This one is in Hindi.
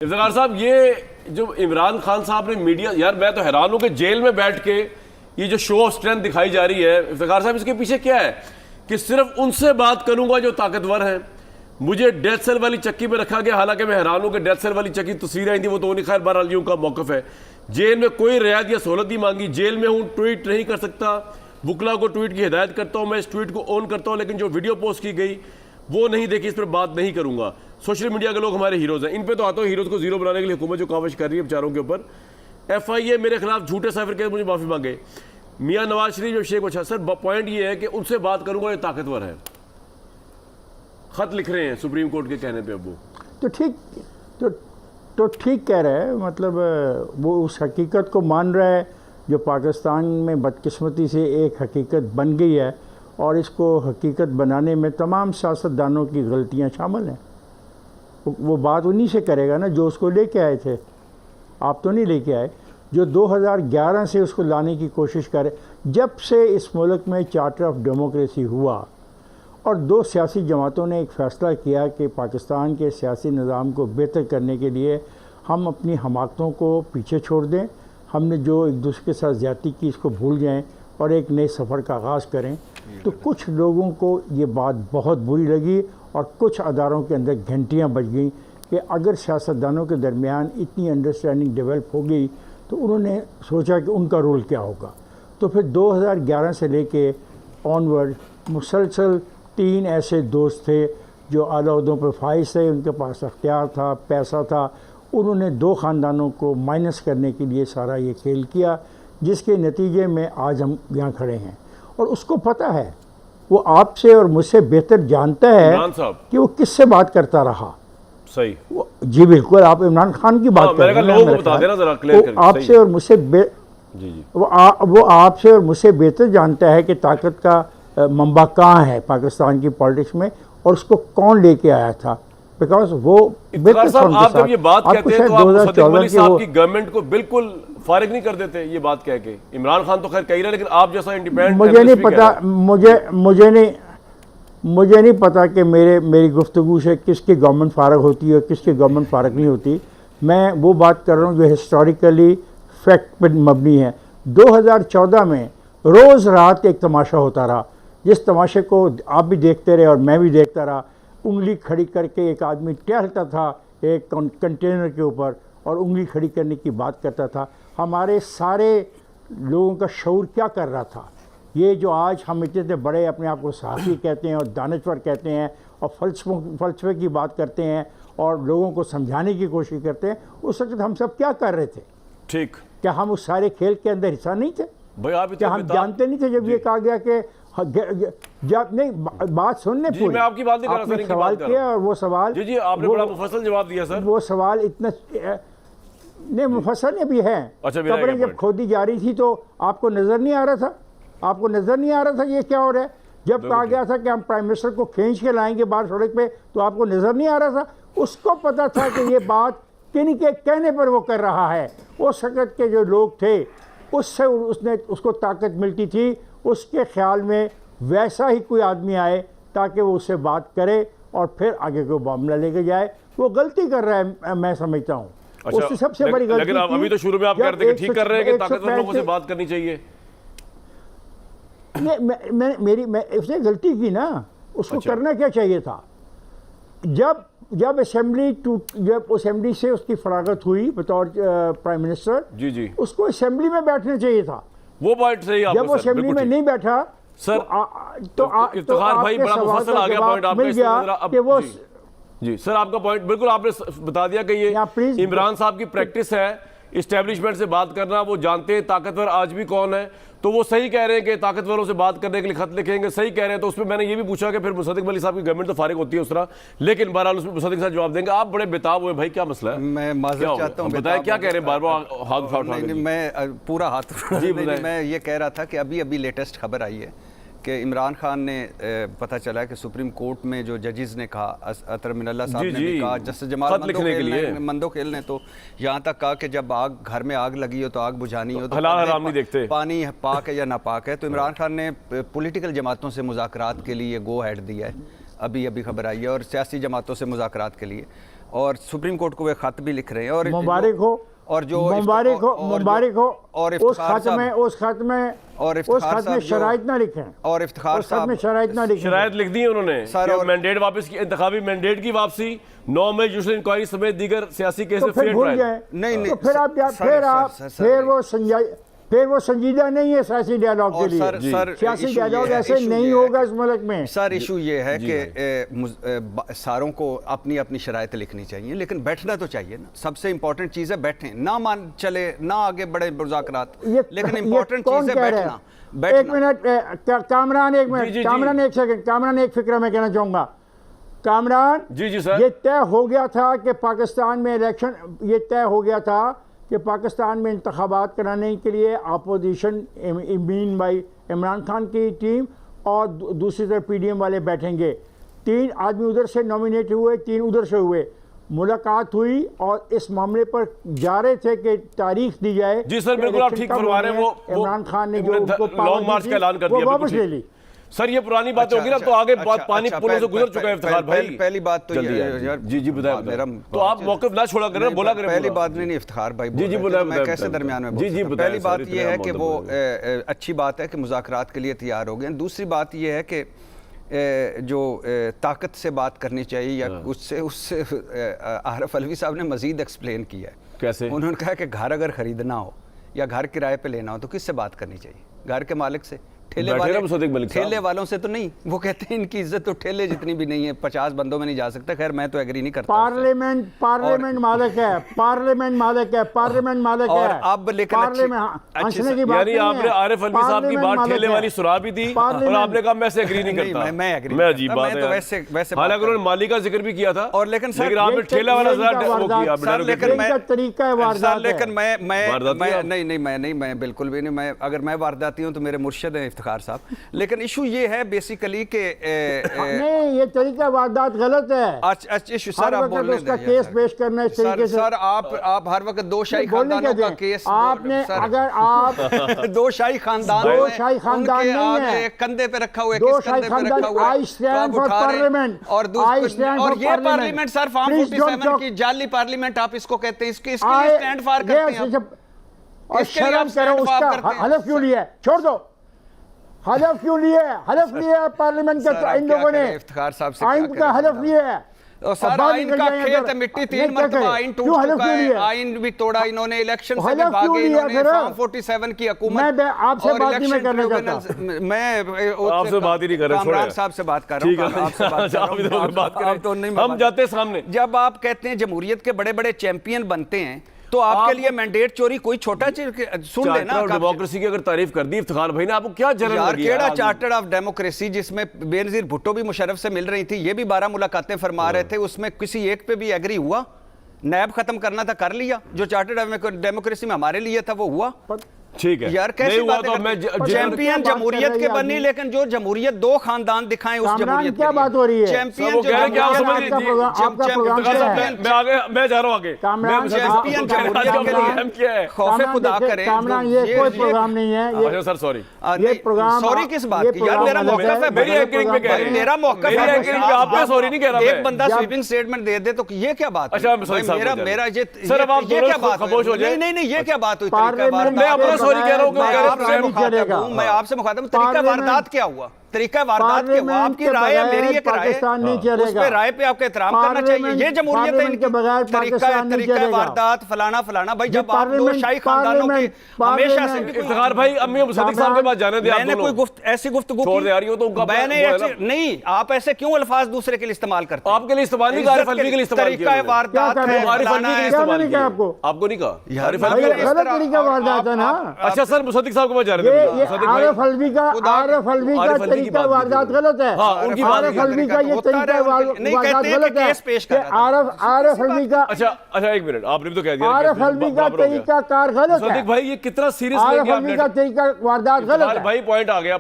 इफ्तिखार साहब, ये जो इमरान खान साहब ने मीडिया, यार मैं तो हैरान हूं कि जेल में बैठ के ये जो शो ऑफ स्ट्रेंथ दिखाई जा रही है, इफ्तिखार साहब इसके पीछे क्या है कि सिर्फ उनसे बात करूंगा जो ताकतवर हैं। मुझे डेथ सेल वाली चक्की में रखा गया, हालांकि मैं हैरान हूं कि डेथ सेल वाली चक्की तस्वीरें आई थी, वो तो नहीं, खैर बहरहाल यूं का मौकफ है। जेल में कोई रियायत या सहूलत नहीं मांगी, जेल में हूं, ट्वीट नहीं कर सकता, वुकला को ट्वीट की हिदायत करता हूं, मैं इस ट्वीट को ऑन करता हूं, लेकिन जो वीडियो पोस्ट की गई वो नहीं देखी, इस पर बात नहीं करूंगा। सोशल मीडिया के लोग हमारे हीरोज हैं, इन पे तो आता हूँ, हीरोज को जीरो बनाने के लिए हुकूमत जो काविश कर रही है बेचारों के ऊपर। FIA मेरे खिलाफ झूठे सफर के मुझे माफी मांगे, मियां नवाज शरीफ और शेख वछा। सर पॉइंट ये है कि उनसे बात करूंगा ये ताकतवर है, खत लिख रहे हैं सुप्रीम कोर्ट के कहने पे। अब वो तो ठीक कह रहा है, मतलब वो उस हकीकत को मान रहा है जो पाकिस्तान में बदकिस्मती से एक हकीकत बन गई है, और इसको हकीकत बनाने में तमाम सियासतदानों की गलतियां शामिल हैं। वो बात उन्हीं से करेगा ना जो उसको लेके आए थे, आप तो नहीं लेके आए, जो 2011 से उसको लाने की कोशिश करे। जब से इस मुल्क में चार्टर ऑफ डेमोक्रेसी हुआ और दो सियासी जमातों ने एक फ़ैसला किया कि पाकिस्तान के सियासी निज़ाम को बेहतर करने के लिए हम अपनी हमाकतों को पीछे छोड़ दें, हमने जो एक दूसरे के साथ ज़्यादती की इसको भूल जाएं और एक नए सफ़र का आगाज़ करें, तो कुछ लोगों को ये बात बहुत बुरी लगी और कुछ अदारों के अंदर घंटियाँ बज गई कि अगर सियासतदानों के दरमियान इतनी अंडरस्टैंडिंग डेवलप हो गई तो उन्होंने सोचा कि उनका रोल क्या होगा। तो फिर 2011 से लेके ऑनवर्ड मुसलसल 3 ऐसे दोस्त थे जो आला ओहदों पर फाइज थे, उनके पास अख्तियार था, पैसा था, उन्होंने 2 ख़ानदानों को माइनस करने के लिए सारा ये खेल किया, जिसके नतीजे में आज हम यहाँ खड़े हैं। और उसको पता है, वो आपसे और मुझसे बेहतर जानता है कि वो किससे बात करता रहा। सही, जी बिल्कुल, आप इमरान खान की बात कर रहे हैं, आपसे और मुझसे वो आपसे और मुझसे बेहतर जानता है कि ताकत का मंबा कहाँ है पाकिस्तान की पॉलिटिक्स में और उसको कौन लेके आया था। बिकॉज वो आप जब ये बात कहते हैं तो आप सदीक वली साहब की गवर्नमेंट को बिल्कुल फारिग नहीं कर देते ये बात कह के। इमरान खान तो खैर कह रहा है, लेकिन आप जैसा इंडिपेंडेंट मुझे नहीं पता, मुझे नहीं पता कि मेरी गुफ्तगू से किसकी गवर्नमेंट फारग होती है और किसकी गवर्नमेंट फारग नहीं होती। मैं वो बात कर रहा हूँ जो हिस्टोरिकली फैक्ट पर मबनी है। 2014 में रोज़ रात एक तमाशा होता रहा, जिस तमाशे को आप भी देखते रहे और मैं भी देखता रहा। उंगली खड़ी करके एक आदमी टहलता था एक कंटेनर के ऊपर और उंगली खड़ी करने की बात करता था। हमारे सारे लोगों का शऊर क्या कर रहा था? ये जो आज हम इतने बड़े अपने आप को सहाफ़ी कहते हैं और दानश्वर कहते हैं और फ़लसफ़े की बात करते हैं और लोगों को समझाने की कोशिश करते हैं, उस वक्त हम सब क्या कर रहे थे? ठीक, क्या हम उस सारे खेल के अंदर हिस्सा नहीं थे? भाई आप क्या हम जानते नहीं थे जब ये कहा गया कि जब नहीं बात सुनने पूरी, मैं आपकी बात नहीं कर रहा, आपने सवाल किया और वो सवाल जी आपने बड़ा मुफस्सल जवाब दिया सर। वो सवाल इतना नहीं मुफस्सल भी है। कब्रें जब खोदी जा रही थी तो आपको नजर नहीं आ रहा था? आपको नजर नहीं आ रहा था ये क्या हो रहा है? जब कहा गया था कि हम प्राइम मिनिस्टर को खींच के लाएंगे बाहर सड़क पे, तो आपको नजर नहीं आ रहा था? उसको पता था कि ये बात किन के कहने पर वो कर रहा है। उस वक्त के जो लोग थे उससे उसको ताकत मिलती थी, उसके ख्याल में वैसा ही कोई आदमी आए ताकि वो उससे बात करे और फिर आगे को मामला लेके जाए। वो गलती कर रहा है, मैं समझता हूँ। अच्छा, उससे सबसे बड़ी गलती, लेकिन अभी तो शुरू में आप कह रहे थे कि ठीक कर रहे हैं कि ताकतवर लोगों से बात करनी चाहिए। उसने गलती की ना, उसको करना क्या चाहिए था? जब असेंबली से उसकी फरागत हुई बतौर प्राइम मिनिस्टर, जी उसको असेंबली में बैठना चाहिए था। वो पॉइंट सही है। जब वो असेंबली में नहीं बैठा सर, तो भाई बड़ा मुफस्सल आ गया पॉइंट आपका, मिल गया कि वो जी सर आपका पॉइंट बिल्कुल आपने बता दिया कि ये इमरान साहब की प्रैक्टिस है इस्टेब्लिशमेंट से बात करना। वो जानते हैं ताकतवर आज भी कौन है, तो वो सही कह रहे हैं कि ताकतवरों से बात करने के लिए खत लिखेंगे, सही कह रहे हैं। तो उसमें मैंने ये भी पूछा कि फिर मुसद्दिक वली साहब की गवर्नमेंट तो फारिग होती है उस तरह, लेकिन बहरहाल उसमें मुसद्दिक साहब जवाब देंगे। आप बड़े बेताब हुए भाई, क्या मसला है? मैं माजरत चाहता हूँ, बताएं क्या कह रहे हैं, बार बार हाथ उठा। मैं पूरा हाथ जी मैं ये कह रहा था कि अभी लेटेस्ट खबर आई है कि इमरान खान ने पता चला है कि सुप्रीम कोर्ट में जो जजेस ने कहा, अतर मिनल्ला साहब ने भी कहा, जस्टिस जमाल मंदोखेल ने तो यहाँ तक कहा कि जब घर में आग लगी हो तो आग बुझानी हो तो हलाल हराम नहीं देखते, पानी पाक है या नापाक है। तो इमरान खान ने पॉलिटिकल जमातों से मुज़ाकरात के लिए गो हेड दिया है, अभी खबर आई है, और सियासी जमातों से मुज़ाकरात के लिए। और सुप्रीम कोर्ट को वे खत भी लिख रहे हैं। और मुबारक हो, और जो मुबारक हो। और उस खत में शराइत ना लिखें, और इफ्तिखार साहब में शराइत ना लिखें। शराइत लिख दी है उन्होंने सर, कि और मैंडेट वापस की, इंतखाबी मैंडेट की वापसी, 9 मई जुडिशल इंक्वायरी समेत दीगर सियासी केस तो में फिर फेयर भूल ट्रायल। गए। नहीं, तो फिर वो संजीदा नहीं है सियासी डायलॉग के लिए। सियासी डायलॉग ऐसे नहीं होगा इस मुल्क में। सर इशू ये है कि सारों को अपनी अपनी शराइत लिखनी चाहिए, लेकिन बैठना तो चाहिए ना। सबसे इंपॉर्टेंट चीज़ है बैठें, ना मान चले ना आगे बढ़े मुज़ाकरात, लेकिन इंपॉर्टेंट चीज़ है बैठना। एक मिनट कामरान, एक मिनट कामरान, एक सेकंड कामरान, एक फिक्र मैं कहना चाहूँगा कामरान। जी सर, ये तय हो गया था कि पाकिस्तान में इलेक्शन, ये तय हो गया था कि पाकिस्तान में इंतखाबात कराने के लिए अपोजिशन मीन भाई इमरान खान की टीम और दूसरी तरफ PDM वाले बैठेंगे। 3 आदमी उधर से नॉमिनेट हुए, 3 उधर से हुए, मुलाकात हुई और इस मामले पर जा रहे थे कि तारीख दी जाए। जी सर बिल्कुल आप ठीक फरमा रहे हैं। वो इमरान खान ने जो लॉन्ग मार्च का ऐलान कर दिया, वापस ले ली। सर ये पुरानी बात होगी ना, तो आगे पानी पुलों से गुजर चुका है इफ्तिखार भाई। पहली बात तो यार जी बताएं, तो आप मौके ना छोड़ा करें, बोला करें। पहली बात नहीं इफ्तिखार भाई, जी बोला, मैं कैसे दरमियान में जी पहली बात ये है कि वो अच्छी बात है कि मुज़ाकरात के लिए तैयार हो गए। दूसरी बात ये है कि जो ताकत से बात करनी चाहिए या उससे आरफ अलवी साहब ने मजीद एक्सप्लेन किया है। कैसे? उन्होंने कहा कि घर अगर खरीदना हो या घर किराए पे लेना हो तो किससे बात करनी चाहिए? घर के मालिक से। ठेले वालों से तो नहीं। वो कहते हैं इनकी इज्जत तो ठेले जितनी भी नहीं है, 50 बंदों में नहीं जा सकता। खैर मैं तो एग्री नहीं करता। पार्लियामेंट मालिक है, पार्लियामेंट मालिक है। और अब लेकिन हंसने की बात यानी आपने आरिफ अलवी साहब की बात ठेले वाली सुरा भी दी और आपने कहा मैं से एग्री नहीं करता। मैं अजीब बात है, वैसे हालांकि उन्होंने माली का जिक्र भी किया था। और लेकिन आपने ठेला वाला मैं बिल्कुल भी नहीं। अगर मैं वारदाती हूँ तो मेरे मुर्शिद हैं इफ्तिखार साहब। लेकिन इशू ये है बेसिकली कि नहीं, ये तरीका वारदात गलत है। अच्छा इशू सर आप बोलने उसका केस पेश करना इस तरीके से। सर आप हर वक्त दो शाही खानदानों का केस आपने, अगर आप दो शाही खानदान नहीं है, कंधे पे रखा हुआ, दो शाही खानदान, आई स्टैंड फॉर पार्लियामेंट। और ये पार्लियामेंट सर फॉर्म 47 की जाली पार्लियामेंट आप इसको कहते हैं, इसके लिए स्टैंड फॉर करते हैं। और शर्म करो, उसका हलफ क्यों लिया? छोड़ दो, हलफ क्यों लिया पार्लियामेंट का? इन लोगों ने आइन का हलफ लिया है। और सर आइन का खेत है, मिट्टी 3 मरतबा आइन टूट चुका है, आइन भी तोड़ा इन्होंने, इलेक्शन से भी भागे इन्होंने, फॉर्म 47 की हुकूमत। मैं आपसे बात नहीं करना चाहता, मैं आपसे बात ही नहीं कर रहा, कामरान साहब से बात कर रहा हूं, आपसे बात कर रहा हूं। हम जाते सामने। जब आप कहते हैं जमहूरियत के बड़े बड़े चैंपियन बनते हैं तो आपके लिए मैंडेट चोरी कोई छोटा सुन लेना। डेमोक्रेसी की अगर तारीफ कर दी इफ्तिखार भाई ने, आपको क्या जलन लगी? केड़ा चार्टर्ड ऑफ डेमोक्रेसी जिसमें बेनजीर भुट्टो भी मुशर्रफ से मिल रही थी, ये भी 12 मुलाकातें फरमा रहे थे, उसमें किसी एक पे भी एग्री हुआ? नैब खत्म करना था, कर लिया। जो चार्टर्ड डेमोक्रेसी में हमारे लिए था वो हुआ। ठीक है यार, कैसे बात है? चैंपियन जमहूरियत के बनी, लेकिन जो जमहूरियत दो खानदान दिखाएं उस जमहूरियत क्या बात हो रही है? चैंपियन मैं जा रहा हूं आगे। चैंपियन खौफे खुदा करे। कामरान ये कोई प्रोग्राम नहीं है ये। सर सॉरी, ये प्रोग्राम सॉरी किस बात की? यार मेरा मौक़िफ़ है, मेरी एंकरिंग पे कह रहे हैं, मेरा मौक़िफ़ है, मेरी एंकरिंग पे आप पे सॉरी नहीं कह रहा। एक बंदा स्वीपिंग स्टेटमेंट दे दे तो ये क्या बात? अच्छा मेरा ये सर अब आप क्या बात? खामोश हो जाए। नहीं ये क्या बात हुई? मैं अपना सॉरी कह रहा हूं, मैं आपसे मुखातब। तरीका वारदात क्या हुआ? तरीका वारदात क्या हुआ? आपकी राय है, मेरी एक राय है, उस पे राय पे आपको एहतराम करना चाहिए। ये जमहूरियत है इनकी। तरीका वारदात फलाना भाई, जब आप दो शाही खानदानों की हमेशा से इफ्तिखार भाई अम्मी सदीक साहब के पास जाने दे। मैंने कोई ऐसी गुफ्तगू छोड़ दे रही हो तो उनका मैंने नहीं, आप ऐसे क्यों अल्फाज दूसरे के लिए इस्तेमाल करते हैं? आपके लिए इस्तेमाल नहीं, आरिफ अलवी के लिए इस्तेमाल किया। तरीका वारदात है, आरिफ अलवी के लिए इस्तेमाल किया। आपको नहीं कहा? आरिफ अलवी गलत तरीका वारदात है ना। अच्छा सर सदीक साहब के पास जा रहे थे। आरिफ अलवी का तरीका वारदात गलत है। आरिफ अलवी का ये तरीका वारदात गलत है। आरिफ अलवी का अच्छा एक मिनट, आपने भी तो कह दिया आरिफ अलवी का तरीका कार गलत है। सदीक भाई ये कितना सीरियस आरिफ अलवी का तरीका वारदात गलत है भाई। पॉइंट आ गया।